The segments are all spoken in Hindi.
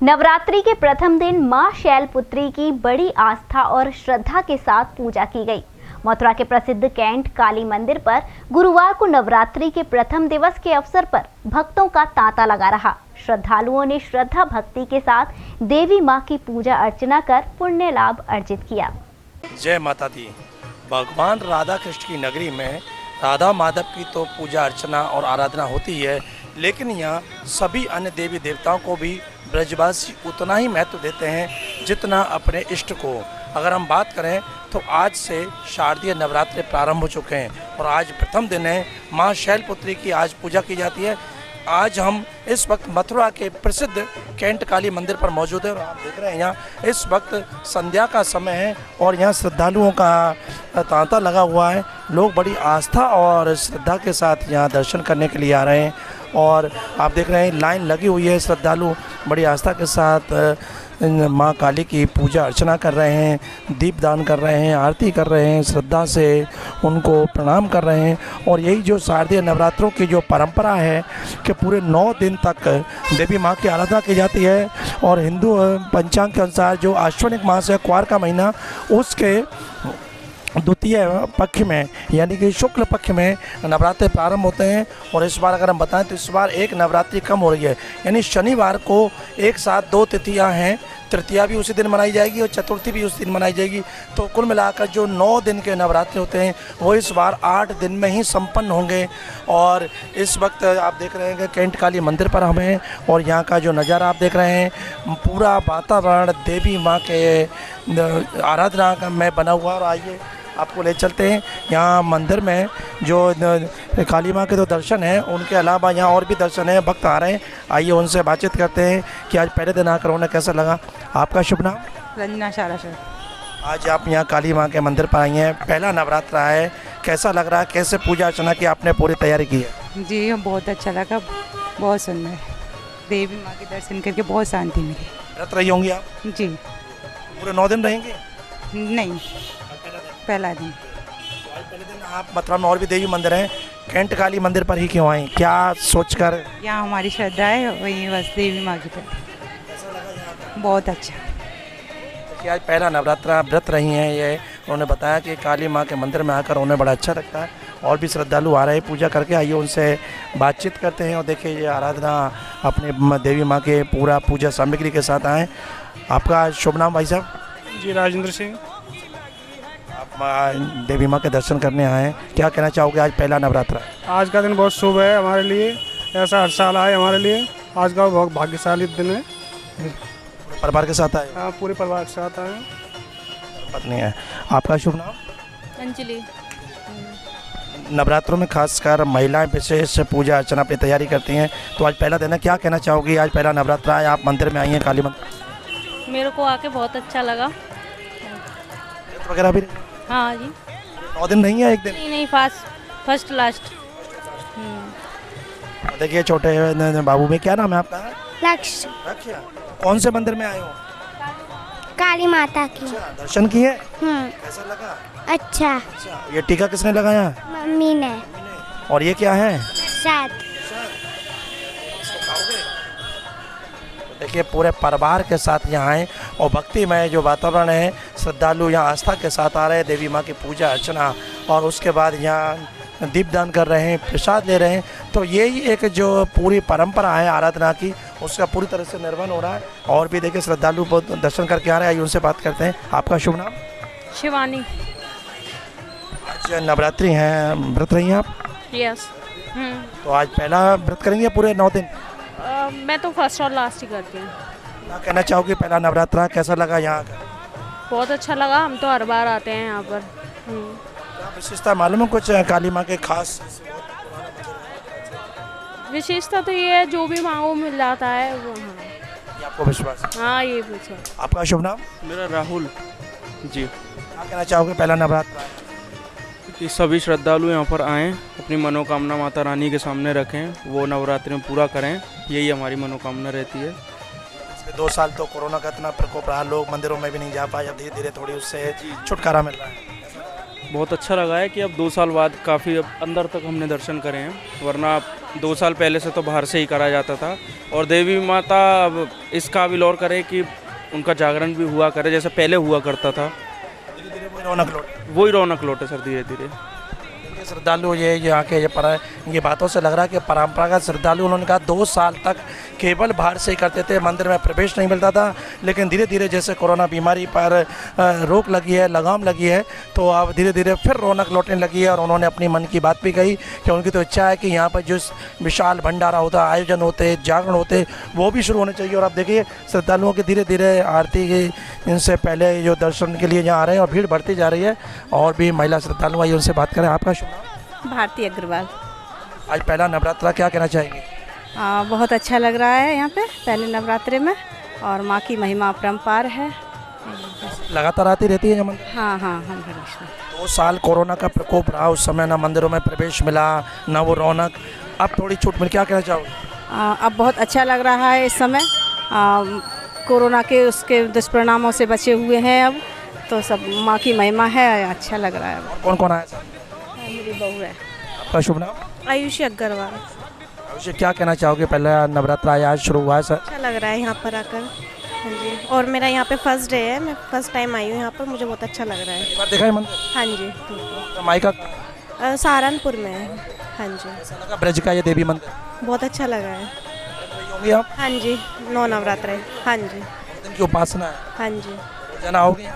नवरात्रि के प्रथम दिन मां शैलपुत्री की बड़ी आस्था और श्रद्धा के साथ पूजा की गई। मथुरा के प्रसिद्ध कैंट काली मंदिर पर गुरुवार को नवरात्रि के प्रथम दिवस के अवसर पर भक्तों का तांता लगा रहा। श्रद्धालुओं ने श्रद्धा भक्ति के साथ देवी मां की पूजा अर्चना कर पुण्य लाभ अर्जित किया। जय माता दी। भगवान राधा कृष्ण की नगरी में राधा माधव की तो पूजा अर्चना और आराधना होती है, लेकिन यहाँ सभी अन्य देवी देवताओं को भी ब्रजवासी उतना ही महत्व देते हैं जितना अपने इष्ट को। अगर हम बात करें तो आज से शारदीय नवरात्रि प्रारंभ हो चुके हैं और आज प्रथम दिन है। माँ शैलपुत्री की आज पूजा की जाती है। आज हम इस वक्त मथुरा के प्रसिद्ध कैंट काली मंदिर पर मौजूद है और आप देख रहे हैं यहाँ इस वक्त संध्या का समय है और यहाँ श्रद्धालुओं का तांता लगा हुआ है। लोग बड़ी आस्था और श्रद्धा के साथ यहाँ दर्शन करने के लिए आ रहे हैं और आप देख रहे हैं लाइन लगी हुई है। श्रद्धालु बड़ी आस्था के साथ माँ काली की पूजा अर्चना कर रहे हैं, दीपदान कर रहे हैं, आरती कर रहे हैं, श्रद्धा से उनको प्रणाम कर रहे हैं। और यही जो शारदीय नवरात्रों की जो परंपरा है कि पूरे 9 दिन तक देवी माँ की आराधना की जाती है और हिंदू पंचांग के अनुसार जो आश्विन मास है, क्वार का महीना, उसके द्वितीय पक्ष में यानी कि शुक्ल पक्ष में नवरात्रि प्रारंभ होते हैं। और इस बार अगर हम बताएं तो इस बार एक नवरात्रि कम हो रही है, यानी शनिवार को एक साथ 2 तिथियां हैं। तृतीया भी उसी दिन मनाई जाएगी और चतुर्थी भी उस दिन मनाई जाएगी। तो कुल मिलाकर जो 9 दिन के नवरात्रि होते हैं वो इस बार 8 दिन में ही संपन्न होंगे। और इस वक्त आप देख रहे हैं कि कैंट काली मंदिर पर हम हैं और यहाँ का जो नज़ारा आप देख रहे हैं, पूरा वातावरण देवी माँ के आराधना में बना हुआ। और आइए आपको ले चलते हैं यहाँ मंदिर में जो काली माँ के तो दर्शन हैं, उनके अलावा यहाँ और भी दर्शन हैं। भक्त आ रहे हैं, आइए उनसे बातचीत करते हैं कि आज पहले दिन आकर उन्हें कैसा लगा। आपका शुभ नाम? रंजना सारासर। आज आप यहाँ काली माँ के मंदिर पर आई हैं, पहला नवरात्र है, कैसा लग रहा है? कैसे पूजा अर्चना की आपने पूरी तैयारी की है? जी बहुत अच्छा लगा, बहुत सुंदर। देवी माँ के दर्शन करके बहुत शांति मिली। व्रत रही होंगी आप? जी। पूरे 9 दिन रहेंगे? नहीं, पहला दिन। पहले दिन आप मथुरा में और भी देवी मंदिर हैं, कैंट काली मंदिर पर ही क्यों आए? क्या सोचकर? यहाँ हमारी श्रद्धा है, वही बस देवी माँ की तरफ। बहुत अच्छा। कि आज पहला नवरात्रा व्रत रही हैं ये, उन्होंने बताया कि काली माँ के मंदिर में आकर उन्हें बड़ा अच्छा लगता है। और भी श्रद्धालु आ रहे हैं पूजा करके, आइए उनसे बातचीत करते हैं। और देखिए ये आराधना अपने देवी माँ के पूरा पूजा सामग्री के साथ आए। आपका शुभ नाम भाई साहब? जी राजेंद्र सिंह। आप देवी माँ के दर्शन करने आए हैं, क्या कहना चाहोगे? आज पहला नवरात्रा, आज का दिन बहुत शुभ है हमारे लिए, ऐसा हर साल आए हमारे लिए। आज का बहुत भाग्यशाली दिन है। परिवार के साथ आए? हाँ, पूरे परिवार के साथ आए। पत्नी है। आपका शुभ नाम? अंजलि। नवरात्रों में खासकर महिलाएं विशेष पूजा अर्चना पे तैयारी करती हैं, तो आज पहला दिन है, क्या कहना चाहोगी? आज पहला नवरात्रा है, आप मंदिर में आई हैं काली मंदिर। मेरे को आके बहुत अच्छा लगा। वगैरह भी? हाँ जी। 9 दिन नहीं है, एक दिन? नहीं, फर्स्ट लास्ट। देखिए छोटे बाबू में, क्या नाम है आपका? लक्ष्य। लक्ष्य। कौन से मंदिर में आए हो? काली माता की। दर्शन किए? कैसा लगा? अच्छा। ये टीका किसने लगाया? मम्मी ने। और ये क्या है? साथ। देखिए पूरे परिवार के साथ यहाँ आए और भक्तिमय जो वातावरण है, श्रद्धालु यहाँ आस्था के साथ आ रहे हैं देवी माँ की पूजा अर्चना और उसके बाद यहाँ दीपदान कर रहे हैं, प्रसाद ले रहे हैं। तो यही एक जो पूरी परंपरा है आराधना की, उसका पूरी तरह से निर्वहन हो रहा है। और भी देखिए श्रद्धालु दर्शन करके आ रहे हैं, आइए उनसे बात करते हैं। आपका शुभ नाम? शिवानी। आज नवरात्रि हैं, व्रत रही हैं आप? यस। तो आज पहला व्रत करेंगे पूरे 9 दिन? मैं तो फर्स्ट और लास्ट ही करती हूँ। क्या कहना चाहोगे? पहला नवरात्रा कैसा लगा यहाँ का? बहुत अच्छा लगा, हम तो हर बार आते हैं यहाँ पर। क्या विशेषता मालूम है कुछ काली माँ के खास? विशेषता तो ये है, जो भी मांगो मिल जाता है वो। ये आपको विश्वास है? हाँ, ये पूछो। आपका शुभ नाम? मेरा राहुल जी। क्या कहना चाहोगे? पहला नवरात्रा है कि सभी श्रद्धालु यहाँ पर आएँ, अपनी मनोकामना माता रानी के सामने रखें, वो नवरात्रि में पूरा करें, यही हमारी मनोकामना रहती है। पिछले 2 साल तो कोरोना का इतना प्रकोप रहा, लोग मंदिरों में भी नहीं जा पाए, अब धीरे धीरे थोड़ी उससे छुटकारा मिल रहा है। बहुत अच्छा लगा है कि अब 2 साल बाद काफ़ी अब अंदर तक हमने दर्शन करे हैं, वरना 2 साल पहले से तो बाहर से ही करा जाता था। और देवी माता अब इस काबिल और करे कि उनका जागरण भी हुआ करे जैसे पहले हुआ करता था। धीरे धीरे वही रौनक लौटे सर धीरे धीरे। श्रद्धालु ये यहाँ के ये बातों से लग रहा है कि परंपरागत श्रद्धालु, उन्होंने कहा 2 साल तक केवल बाहर से ही करते थे, मंदिर में प्रवेश नहीं मिलता था। लेकिन धीरे धीरे जैसे कोरोना बीमारी पर रोक लगी है, लगाम लगी है, तो अब धीरे धीरे फिर रौनक लौटने लगी है। और उन्होंने अपनी मन की बात भी कही कि उनकी तो इच्छा है कि यहाँ पर जो विशाल भंडारा होता, आयोजन होते, जागरण होते, वो भी शुरू होने चाहिए। और आप देखिए श्रद्धालुओं के धीरे धीरे आरती की इनसे पहले जो दर्शन के लिए यहाँ आ रहे हैं और भीड़ बढ़ती जा रही है। और भी महिला श्रद्धालु आइए उनसे बात करें। आपका शुभ नाम? भारती अग्रवाल। आज पहला नवरात्रा, क्या कहना चाहेंगे? बहुत अच्छा लग रहा है यहाँ पे पहले नवरात्रे में, और माँ की महिमा अपरंपार है। लगातार आती रहती है मंदिर? हाँ हाँ हम हमेशा। 2 साल कोरोना का प्रकोप रहा, उस समय ना मंदिरों में प्रवेश मिला, ना वो रौनक, अब थोड़ी छूट मिल, क्या कहना चाहोगे? अब बहुत अच्छा लग रहा है इस समय। कोरोना के उसके दुष्परिणामों से बचे हुए हैं अब, तो सब माँ की महिमा है, अच्छा लग रहा है। कौन कौन आया सर? मेरी बहू है। आपका शुभ नाम? आयुषी अग्रवाल। आयुषी, क्या कहना चाहोगे? पहला नवरात्रा आज शुरू हुआ है सर। अच्छा लग रहा है यहाँ पर आकर। हाँ जी, और मेरा यहाँ पे फर्स्ट डे है, मैं फर्स्ट टाइम आई हूँ यहाँ पर, मुझे बहुत अच्छा लग रहा है। एक बार देखा है मंदिर? हाँ जी। तो मायका सहारनपुर में है। हाँ जी। ऐसा लगा ब्रज का ये देवी मंदिर? बहुत अच्छा लगा है। होंगी आप? हाँ जी, 9 नवरात्र। हाँ जी। दिन की उपासना है? हाँ जी, जाना होगी?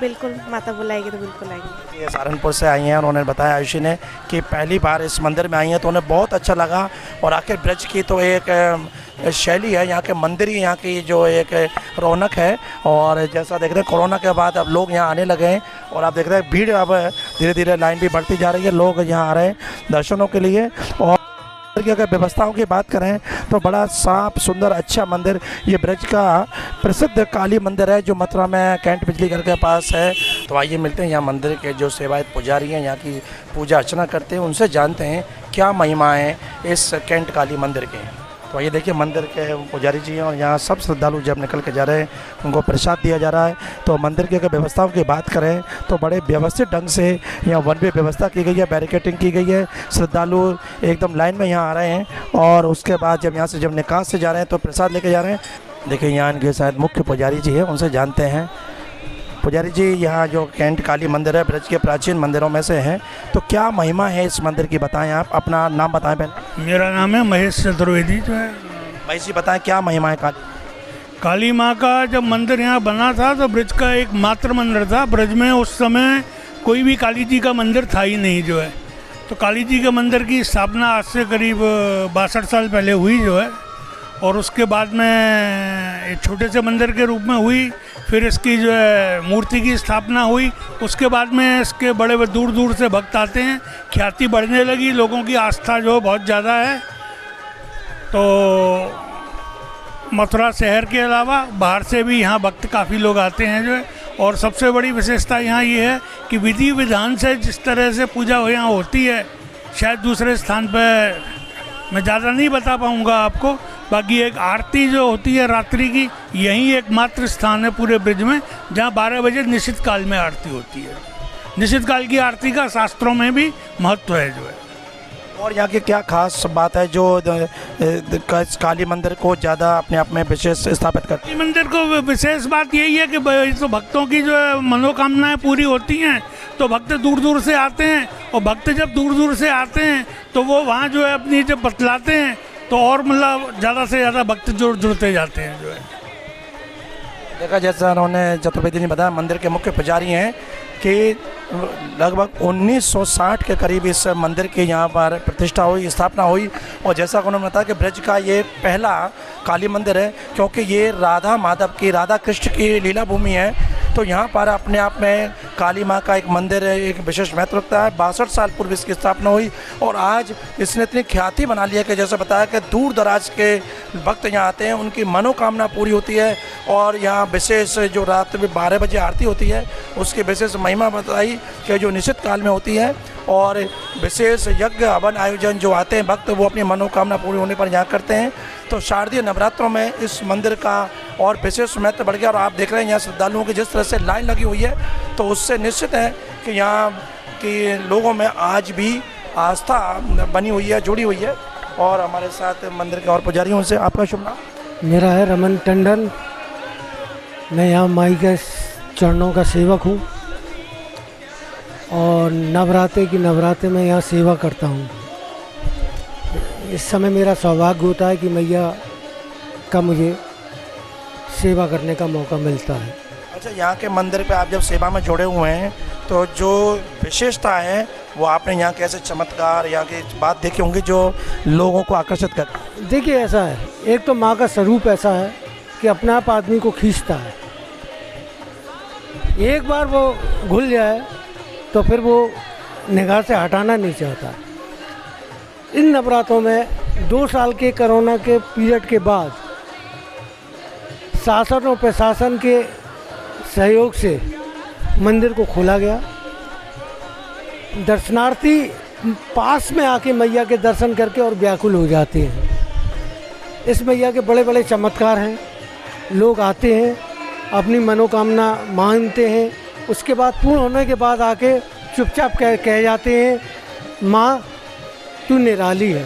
बिल्कुल, माता बुलाएगी तो बिल्कुल आएंगे। ये सहारनपुर से आई हैं, उन्होंने बताया आयुषी ने कि पहली बार इस मंदिर में आई हैं तो उन्हें बहुत अच्छा लगा। और आखिर ब्रज की तो एक शैली है, यहाँ के मंदिर ही यहाँ की जो एक रौनक है। और जैसा देख रहे हैं कोरोना के बाद अब लोग यहाँ आने लगे हैं, और आप देख रहे हैं भीड़ अब धीरे धीरे लाइन भी बढ़ती जा रही है, लोग यहाँ आ रहे हैं दर्शनों के लिए। और अगर व्यवस्थाओं की बात करें तो बड़ा साफ सुंदर अच्छा मंदिर, ये ब्रज का प्रसिद्ध काली मंदिर है जो मथुरा में कैंट बिजली घर के पास है। तो आइए मिलते हैं यहाँ मंदिर के जो सेवायत पुजारी हैं, यहाँ की पूजा अर्चना करते हैं, उनसे जानते हैं क्या महिमा है इस कैंट काली मंदिर के। तो आइए देखिए मंदिर के पुजारी जी हैं, और यहाँ सब श्रद्धालु जब निकल के जा रहे हैं उनको प्रसाद दिया जा रहा है। तो मंदिर की अगर व्यवस्थाओं की बात करें तो बड़े व्यवस्थित ढंग से यहाँ वन वे व्यवस्था की गई है, बैरिकेटिंग की गई है, श्रद्धालु एकदम लाइन में यहाँ आ रहे हैं। और उसके बाद जब यहाँ से जब निकास से जा रहे हैं तो प्रसाद लेके जा रहे हैं। देखिए यहाँ इनके शायद मुख्य पुजारी जी हैं, उनसे जानते हैं। पुजारी जी, यहाँ जो कैंट काली मंदिर है ब्रज के प्राचीन मंदिरों में से है, तो क्या महिमा है इस मंदिर की, बताएं आप। अपना नाम बताएं पहले। मेरा नाम है महेश चतुर्वेदी। जो है महेश जी बताएं क्या महिमा है काली माँ का। जब मंदिर यहाँ बना था तो ब्रज का एक मात्र मंदिर था। ब्रज में उस समय कोई भी काली जी का मंदिर था ही नहीं जो है। तो काली जी के मंदिर की स्थापना आज से करीब 62 साल पहले हुई जो है। और उसके बाद में एक छोटे से मंदिर के रूप में हुई, फिर इसकी जो है मूर्ति की स्थापना हुई। उसके बाद में इसके बड़े दूर दूर से भक्त आते हैं, ख्याति बढ़ने लगी, लोगों की आस्था जो बहुत ज़्यादा है। तो मथुरा शहर के अलावा बाहर से भी यहाँ भक्त काफ़ी लोग आते हैं जो है। और सबसे बड़ी विशेषता यहाँ ये है कि विधि विधान से जिस तरह से पूजा यहाँ होती है, शायद दूसरे स्थान पर मैं ज़्यादा नहीं बता पाऊँगा आपको। बाकी एक आरती जो होती है रात्रि की, यही एकमात्र स्थान है पूरे ब्रज में जहाँ 12 बजे निश्चित काल में आरती होती है। निश्चित काल की आरती का शास्त्रों में भी महत्व है जो है। और यहाँ की क्या खास बात है जो काली मंदिर को ज़्यादा अपने आप में विशेष स्थापित करती है? मंदिर को विशेष बात यही है कि तो भक्तों की जो मनोकामनाएं पूरी होती हैं, तो भक्त दूर दूर से आते हैं। और भक्त जब दूर दूर से आते हैं तो वो वहाँ जो है अपनी जब बतलाते हैं तो और मतलब ज़्यादा से ज़्यादा भक्त जुड़ते जाते हैं जो है। देखा जैसा उन्होंने चतुर्वेदी ने बताया, मंदिर के मुख्य पुजारी हैं कि लगभग 1960 के करीब इस मंदिर की यहाँ पर प्रतिष्ठा हुई, स्थापना हुई। और जैसा उन्होंने बताया कि ब्रज का ये पहला काली मंदिर है, क्योंकि ये राधा माधव की, राधा कृष्ण की लीला भूमि है। तो यहाँ पर अपने आप में काली माँ का एक मंदिर है, एक विशेष महत्व रखता है। 62 साल पूर्व इसकी स्थापना हुई और आज इसने इतनी ख्याति बना ली है कि जैसे बताया कि दूर दराज के भक्त यहाँ आते हैं, उनकी मनोकामना पूरी होती है। और यहाँ विशेष जो रात में 12 बजे आरती होती है उसकी विशेष महिमा बताई कि जो निश्चित काल में होती है। और विशेष यज्ञ हवन आयोजन जो आते हैं भक्त, वो अपनी मनोकामना पूरी होने पर यहाँ करते हैं। तो शारदीय नवरात्रों में इस मंदिर का और विशेष महत्व बढ़ गया। और आप देख रहे हैं यहाँ श्रद्धालुओं की जिस तरह से लाइन लगी हुई है, तो उससे निश्चित है कि यहाँ के लोगों में आज भी आस्था बनी हुई है, जुड़ी हुई है। और हमारे साथ मंदिर के और पुजारी हैं, उनसे आपका शुभ नाम? मेरा है रमन टंडन। मैं यहाँ माई के चरणों का सेवक हूँ और नवरात्रि में यहाँ सेवा करता हूँ। इस समय मेरा सौभाग्य होता है कि मैया का मुझे सेवा करने का मौका मिलता है। अच्छा, यहाँ के मंदिर पे आप जब सेवा में जुड़े हुए हैं तो जो विशेषता है वो आपने यहाँ कैसे चमत्कार यहाँ की बात देखी होंगी जो लोगों को आकर्षित कर? देखिए, ऐसा है, एक तो माँ का स्वरूप ऐसा है कि अपने आप आदमी को खींचता है। एक बार वो घुल जाए तो फिर वो निगाह से हटाना नहीं चाहता। इन नवरात्रों में 2 साल के कोरोना के पीरियड के बाद शासन और प्रशासन के सहयोग से मंदिर को खोला गया। दर्शनार्थी पास में आके मैया के दर्शन करके और व्याकुल हो जाते हैं। इस मैया के बड़े बड़े चमत्कार हैं। लोग आते हैं, अपनी मनोकामना मानते हैं, उसके बाद पूर्ण होने के बाद आके चुपचाप कह जाते हैं, माँ तू निराली है।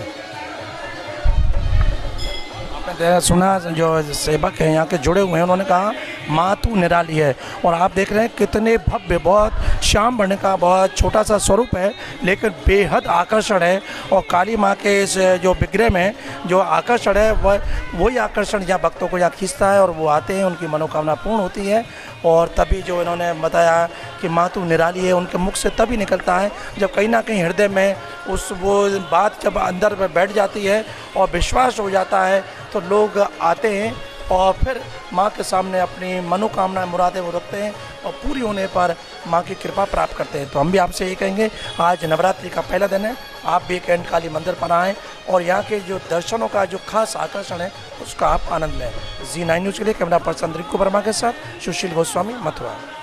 आपने सुना जो सेवक हैं यहाँ के जुड़े हुए हैं, उन्होंने कहा माँ तू निराली है। और आप देख रहे हैं कितने भव्य, बहुत श्याम वर्ण का बहुत छोटा सा स्वरूप है लेकिन बेहद आकर्षण है। और काली माँ के इस जो विग्रह में जो आकर्षण है वही आकर्षण यहाँ भक्तों को यहाँ खींचता है और वो आते हैं, उनकी मनोकामना पूर्ण होती है। और तभी जो इन्होंने बताया कि माँ तू निराली है, उनके मुख से तभी निकलता है जब कहीं ना कहीं हृदय में वो बात जब अंदर में बैठ जाती है और विश्वास हो जाता है तो लोग आते हैं और फिर माँ के सामने अपनी मनोकामनाएं मुरादें वो रखते हैं और पूरी होने पर माँ की कृपा प्राप्त करते हैं। तो हम भी आपसे यही कहेंगे, आज नवरात्रि का पहला दिन है, आप भी कैंट काली मंदिर पर आएँ और यहाँ के जो दर्शनों का जो खास आकर्षण है उसका आप आनंद लें। G9 न्यूज़ के लिए कैमरा पर्सन रिंकू वर्मा के साथ सुशील गोस्वामी, मथुरा।